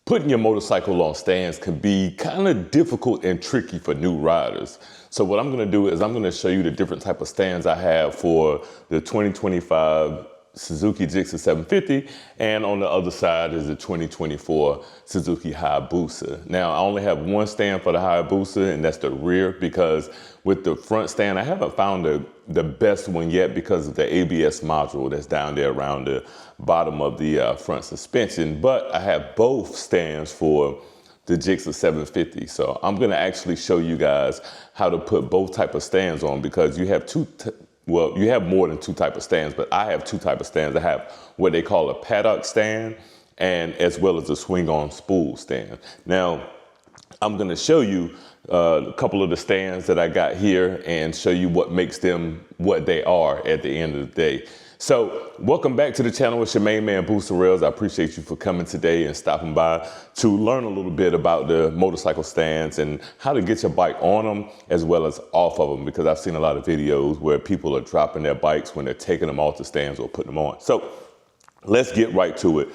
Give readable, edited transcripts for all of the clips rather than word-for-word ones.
Putting your motorcycle on stands can be kind of difficult and tricky for new riders. So what I'm gonna do is I'm gonna show you the different type of stands I have for the 2025 Suzuki Gixxer 750, and on the other side is the 2024 Suzuki Hayabusa. Now, I only have one stand for the Hayabusa, and that's the rear, because with the front stand, I haven't found the best one yet because of the ABS module that's down there around the bottom of the front suspension. But I have both stands for the Gixxer 750. So I'm gonna actually show you guys how to put both type of stands on, because you have you have more than two type of stands, but I have two type of stands. I have what they call a paddock stand, and as well as a swing arm spool stand. Now, I'm gonna show you a couple of the stands that I got here and show you what makes them what they are at the end of the day. So welcome back to the channel. It's your main man, Booster Rails. I appreciate you for coming today and stopping by to learn a little bit about the motorcycle stands and how to get your bike on them as well as off of them, because I've seen a lot of videos where people are dropping their bikes when they're taking them off the stands or putting them on. So let's get right to it.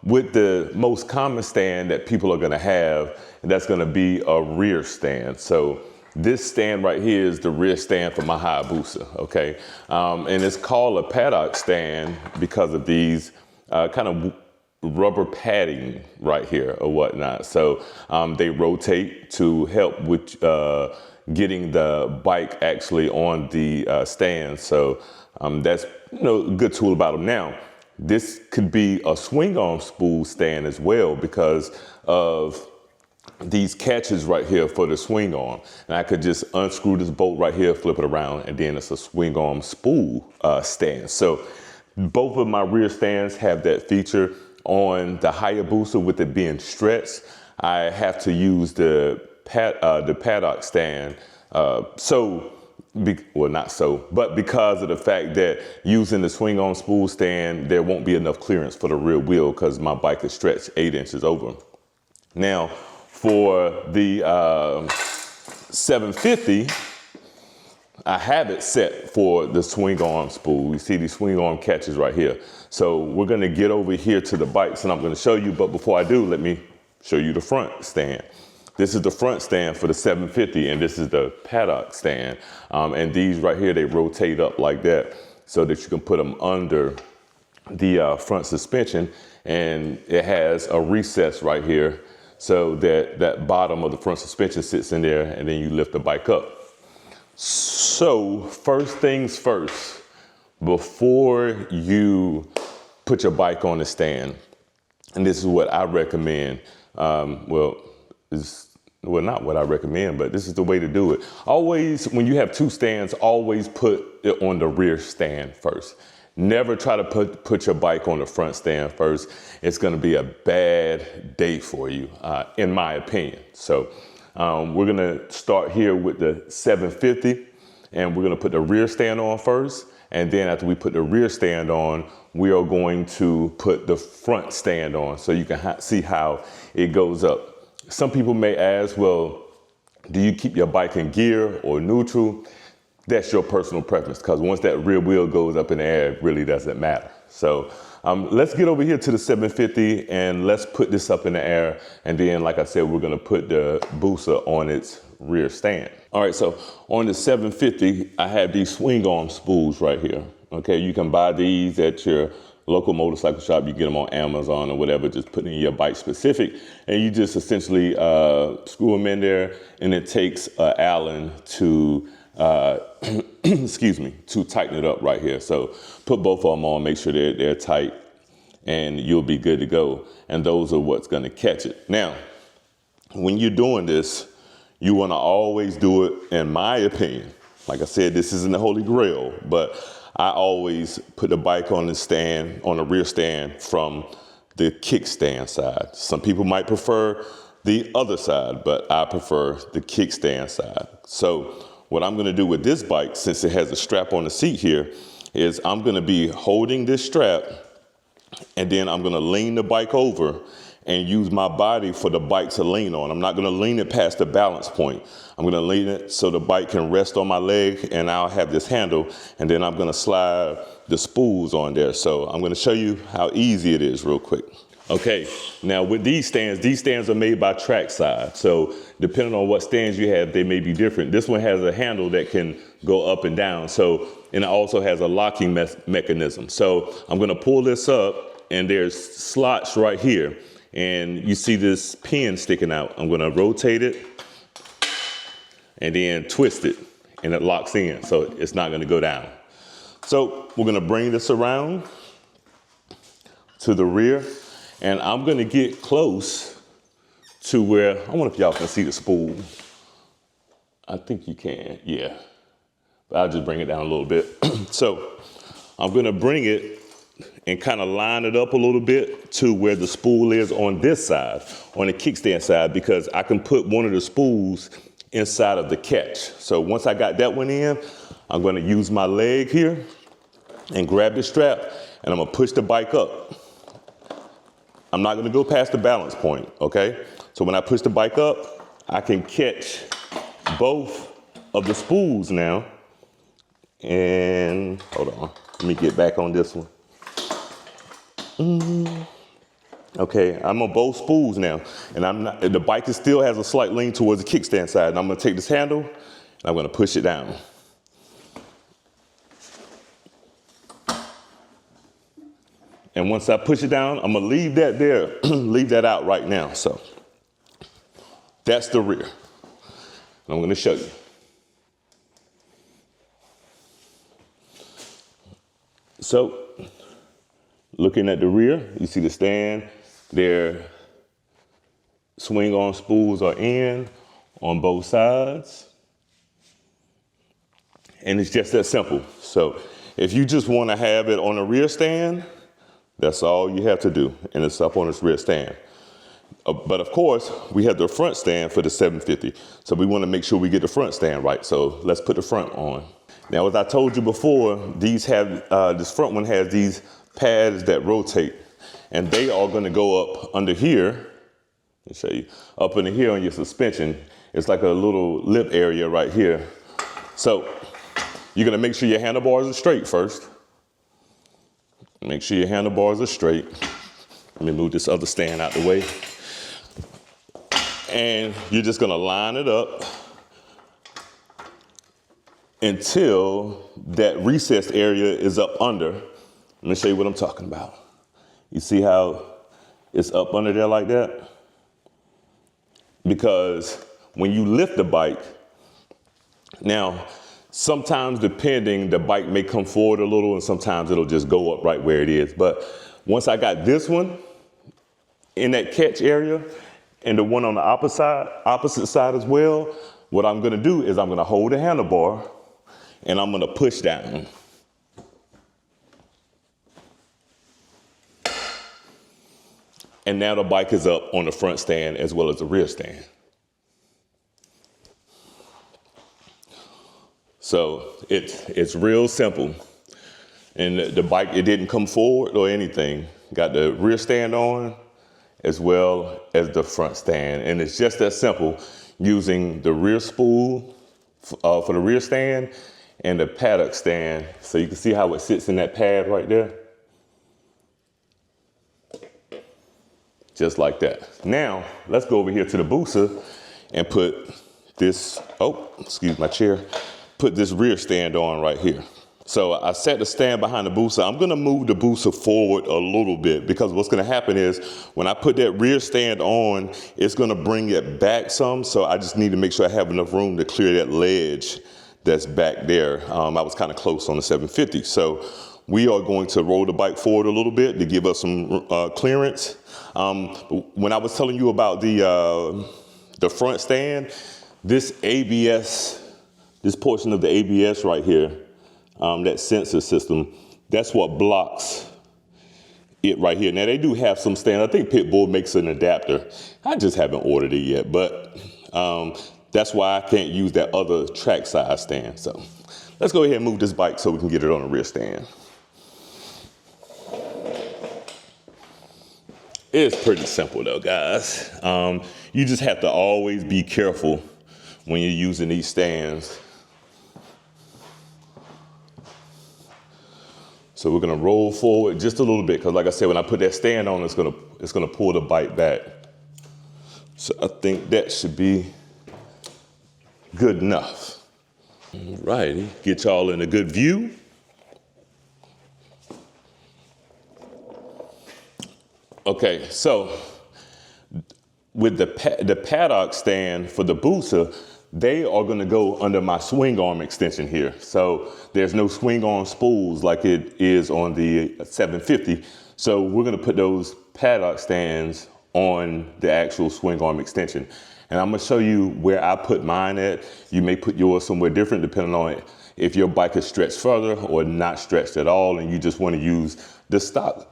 With the most common stand that people are gonna have, and that's gonna be a rear stand. So this stand right here is the rear stand for my Hayabusa, okay? And it's called a paddock stand because of these kind of rubber padding right here or whatnot. So they rotate to help with getting the bike actually on the stand. So that's a good tool about them. Now, this could be a swing arm spool stand as well because of these catches right here for the swing arm. And I could just unscrew this bolt right here, flip it around, and then it's a swing arm spool stand. So both of my rear stands have that feature. On the Hayabusa, with it being stretched, I have to use the paddock stand. But because of the fact that using the swing arm spool stand, there won't be enough clearance for the rear wheel because my bike is stretched 8 inches over. Now, for the 750, I have it set for the swing arm spool. You see these swing arm catches right here. So we're gonna get over here to the bikes and I'm gonna show you, but before I do, let me show you the front stand. This is the front stand for the 750 and this is the paddock stand. And these right here, they rotate up like that so that you can put them under the front suspension, and it has a recess right here so that bottom of the front suspension sits in there, and then you lift the bike up. So first things first, before you put your bike on the stand, and this is what I recommend, not what I recommend, but this is the way to do it. Always, when you have two stands, always put it on the rear stand first. Never try to put your bike on the front stand first. It's gonna be a bad day for you, in my opinion. So we're gonna start here with the 750, and we're gonna put the rear stand on first. And then after we put the rear stand on, we are going to put the front stand on so you can see how it goes up. Some people may ask, well, do you keep your bike in gear or neutral? That's your personal preference, because once that rear wheel goes up in the air, it really doesn't matter. So let's get over here to the 750 and let's put this up in the air. And then, like I said, we're gonna put the Busa on its rear stand. All right, so on the 750, I have these swing arm spools right here. Okay, you can buy these at your local motorcycle shop. You get them on Amazon or whatever, just put in your bike specific. And you just essentially screw them in there, and it takes an Allen to excuse me, to tighten it up right here. So put both of them on, make sure they're tight, and you'll be good to go. And those are what's gonna catch it. Now, when you're doing this, you wanna always do it, in my opinion, like I said, this isn't the Holy Grail, but I always put the bike on the stand, on the rear stand from the kickstand side. Some people might prefer the other side, but I prefer the kickstand side. So what I'm gonna do with this bike, since it has a strap on the seat here, is I'm gonna be holding this strap, and then I'm gonna lean the bike over and use my body for the bike to lean on. I'm not gonna lean it past the balance point. I'm gonna lean it so the bike can rest on my leg, and I'll have this handle, and then I'm gonna slide the spools on there. So I'm gonna show you how easy it is real quick. Okay, now with these stands are made by Trackside. So depending on what stands you have, they may be different. This one has a handle that can go up and down. So, and it also has a locking mechanism. So I'm gonna pull this up and there's slots right here. And you see this pin sticking out. I'm gonna rotate it and then twist it and it locks in. So it's not gonna go down. So we're gonna bring this around to the rear. And I'm gonna get close to where, I wonder if y'all can see the spool. I think you can, yeah. But I'll just bring it down a little bit. So I'm gonna bring it and kind of line it up a little bit to where the spool is on this side, on the kickstand side, because I can put one of the spools inside of the catch. So once I got that one in, I'm gonna use my leg here and grab the strap and I'm gonna push the bike up. I'm not gonna go past the balance point, okay? So when I push the bike up, I can catch both of the spools now. And hold on, let me get back on this one. Okay, I'm on both spools now. And the bike still has a slight lean towards the kickstand side. And I'm gonna take this handle and I'm gonna push it down. And once I push it down, I'm gonna leave that there, leave that out right now. So that's the rear. I'm gonna show you. So looking at the rear, you see the stand, their swing arm spools are in on both sides. And it's just that simple. So if you just wanna have it on a rear stand, that's all you have to do, and it's up on its rear stand. But of course, we have the front stand for the 750, so we want to make sure we get the front stand right. So let's put the front on. Now, as I told you before, this front one has these pads that rotate, and they are going to go up under here. Let me show you, up under here on your suspension. It's like a little lip area right here. So you're going to make sure your handlebars are straight first. Make sure your handlebars are straight. Let me move this other stand out the way. And you're just gonna line it up until that recessed area is up under. Let me show you what I'm talking about. You see how it's up under there like that? Because when you lift the bike, now, sometimes depending, the bike may come forward a little and sometimes it'll just go up right where it is. But once I got this one in that catch area and the one on the opposite side as well, what I'm gonna do is I'm gonna hold the handlebar and I'm gonna push down. And now the bike is up on the front stand as well as the rear stand. So it's real simple. And the bike, it didn't come forward or anything. Got the rear stand on as well as the front stand. And it's just that simple, using the rear spool for the rear stand and the paddock stand. So you can see how it sits in that pad right there. Just like that. Now, let's go over here to the Busa and put this, excuse my chair. Put this rear stand on right here. So I set the stand behind the Busa. I'm gonna move the Busa forward a little bit because what's gonna happen is when I put that rear stand on, it's gonna bring it back some. So I just need to make sure I have enough room to clear that ledge that's back there. I was kind of close on the 750. So we are going to roll the bike forward a little bit to give us some clearance. When I was telling you about the front stand, this ABS, this portion of the ABS right here, that sensor system, that's what blocks it right here. Now they do have some stands. I think Pitbull makes an adapter. I just haven't ordered it yet, but that's why I can't use that other track size stand. So let's go ahead and move this bike so we can get it on the rear stand. It's pretty simple though, guys. You just have to always be careful when you're using these stands. So we're gonna roll forward just a little bit, because like I said, when I put that stand on, it's gonna pull the bike back. So I think that should be good enough. All righty, get y'all in a good view. Okay, so with the paddock stand for the Busa, they are gonna go under my swing arm extension here. So there's no swing arm spools like it is on the 750. So we're gonna put those paddock stands on the actual swing arm extension. And I'm gonna show you where I put mine at. You may put yours somewhere different depending on if your bike is stretched further or not stretched at all, and you just wanna use the stock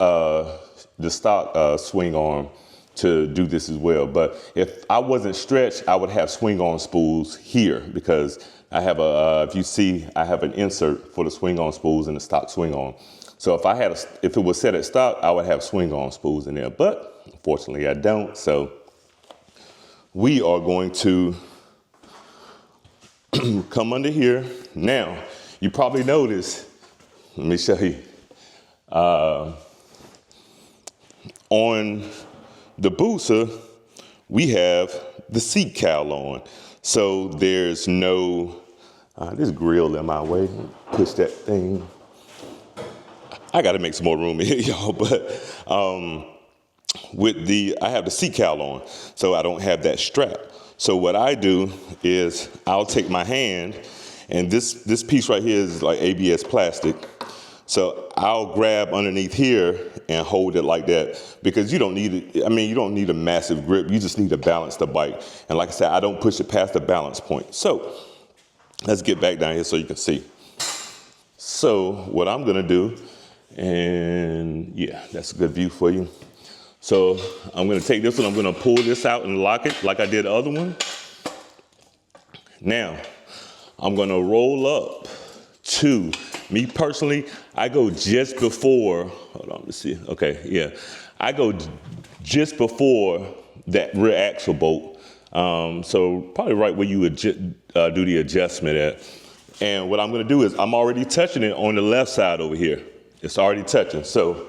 swing arm to do this as well. But if I wasn't stretched, I would have swing arm spools here, because I have if you see, I have an insert for the swing arm spools in the stock swing arm. So if it was set at stock, I would have swing arm spools in there, but unfortunately I don't. So we are going to come under here. Now, you probably noticed, let me show you, on the Busa, we have the seat cowl on. So there's no, this grill in my way, push that thing. I gotta make some more room here, y'all, but I have the seat cowl on, so I don't have that strap. So what I do is I'll take my hand, and this piece right here is like ABS plastic. So I'll grab underneath here and hold it like that, because you don't need it. I mean, you don't need a massive grip. You just need to balance the bike. And like I said, I don't push it past the balance point. So let's get back down here so you can see. So what I'm gonna do, and yeah, that's a good view for you. So I'm gonna take this one, I'm gonna pull this out and lock it like I did the other one. Now, I'm gonna roll up to, me personally, I go just before, hold on, let's see, okay, yeah. I go just before that rear axle bolt. So probably right where you would do the adjustment at. And what I'm gonna do is I'm already touching it on the left side over here. It's already touching. So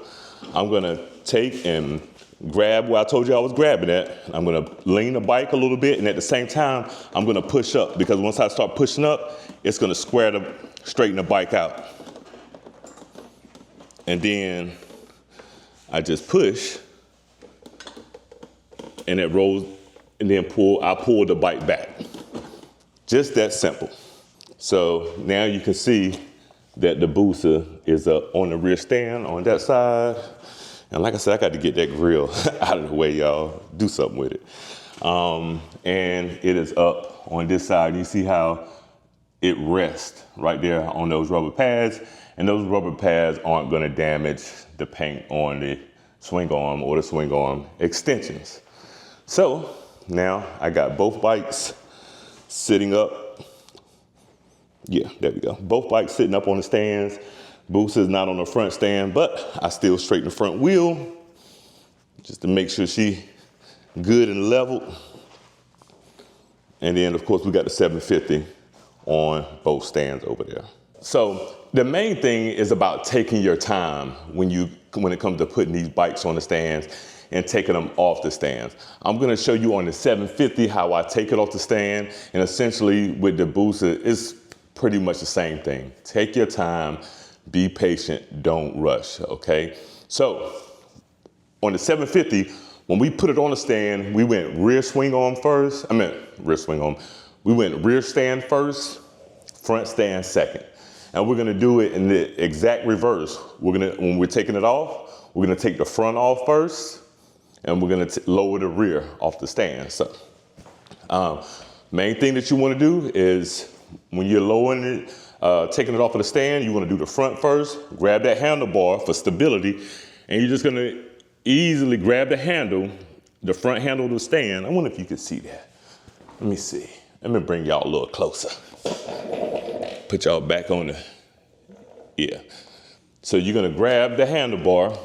I'm gonna take and grab where I told you I was grabbing at. I'm gonna lean the bike a little bit, and at the same time, I'm gonna push up, because once I start pushing up, it's gonna straighten the bike out. And then I just push, and it rolls, and then I pull the bike back. Just that simple. So now you can see that the Busa is up on the rear stand on that side. And like I said, I got to get that grill out of the way, y'all. Do something with it. And it is up on this side. You see how it rests right there on those rubber pads. And those rubber pads aren't going to damage the paint on the swing arm or the swing arm extensions. So now I got both bikes sitting up. Yeah, there we go. Both bikes sitting up on the stands. Busa is not on the front stand, but I still straighten the front wheel just to make sure she good and leveled. And then of course we got the 750 on both stands over there. So the main thing is about taking your time when it comes to putting these bikes on the stands and taking them off the stands. I'm gonna show you on the 750 how I take it off the stand, and essentially with the Busa, it's pretty much the same thing. Take your time, be patient, don't rush, okay? So on the 750, when we put it on the stand, we went rear swing arm first. We went rear stand first, front stand second. And we're gonna do it in the exact reverse. When we're taking it off, we're gonna take the front off first, and we're gonna lower the rear off the stand. So main thing that you wanna do is when you're lowering it, taking it off of the stand, you wanna do the front first, grab that handlebar for stability, and you're just gonna easily grab the handle, the front handle of the stand. I wonder if you can see that. Let me see. Let me bring y'all a little closer. Put y'all back on the, yeah. So you're gonna grab the handlebar,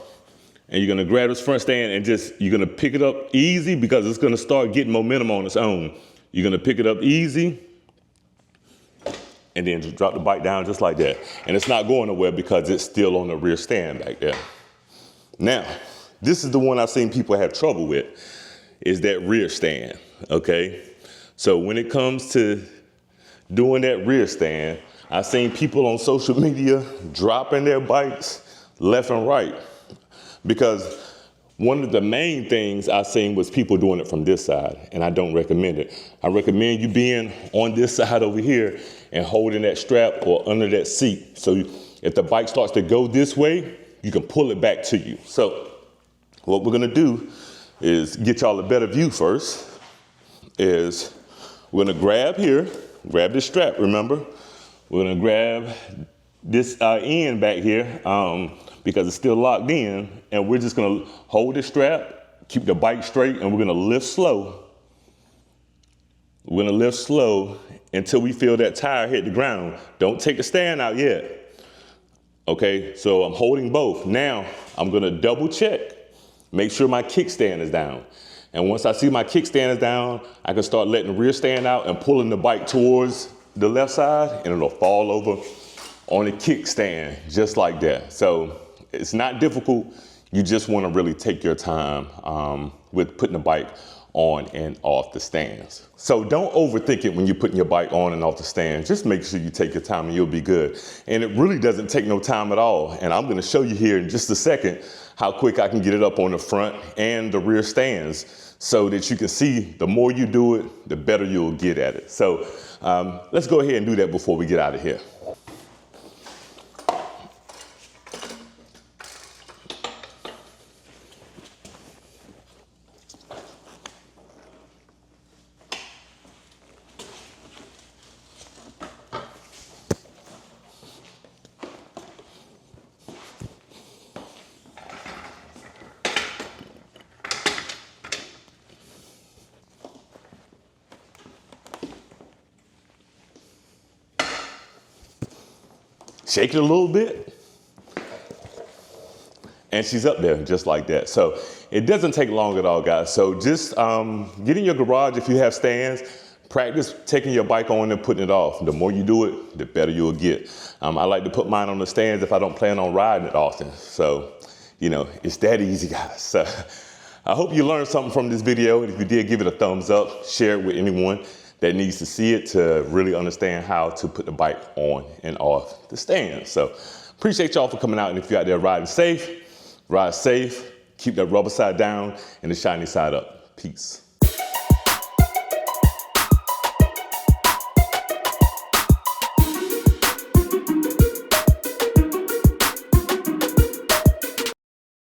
and you're gonna grab this front stand, and you're gonna pick it up easy, because it's gonna start getting momentum on its own. You're gonna pick it up easy, and then just drop the bike down just like that. And it's not going nowhere because it's still on the rear stand back there. Now, this is the one I've seen people have trouble with, is that rear stand, okay? So when it comes to doing that rear stand, I've seen people on social media dropping their bikes left and right, because one of the main things I've seen was people doing it from this side, and I don't recommend it. I recommend you being on this side over here and holding that strap or under that seat. So if the bike starts to go this way, you can pull it back to you. So what we're gonna do is get y'all a better view first. Is we're gonna grab here, grab this strap, remember? We're gonna grab this end back here because it's still locked in, and we're just gonna hold the strap, keep the bike straight, and we're gonna lift slow. We're gonna lift slow until we feel that tire hit the ground. Don't take the stand out yet. Okay, so I'm holding both. Now, I'm gonna double check, make sure my kickstand is down. And once I see my kickstand is down, I can start letting the rear stand out and pulling the bike towards the left side, and it'll fall over on the kickstand, just like that. So it's not difficult. You just wanna really take your time with putting the bike on and off the stands. So don't overthink it when you're putting your bike on and off the stands. Just make sure you take your time and you'll be good. And it really doesn't take no time at all. And I'm gonna show you here in just a second how quick I can get it up on the front and the rear stands so that you can see the more you do it, the better you'll get at it. So let's go ahead and do that before we get out of here. Shake it a little bit, and she's up there just like that. So it doesn't take long at all, guys. So just get in your garage if you have stands, practice taking your bike on and putting it off. The more you do it, the better you'll get. I like to put mine on the stands if I don't plan on riding it often. So, you know, it's that easy, guys. So I hope you learned something from this video. And if you did, give it a thumbs up, share it with anyone that needs to see it to really understand how to put the bike on and off the stand. So appreciate y'all for coming out, and if you're out there riding safe, ride safe, keep that rubber side down and the shiny side up. Peace.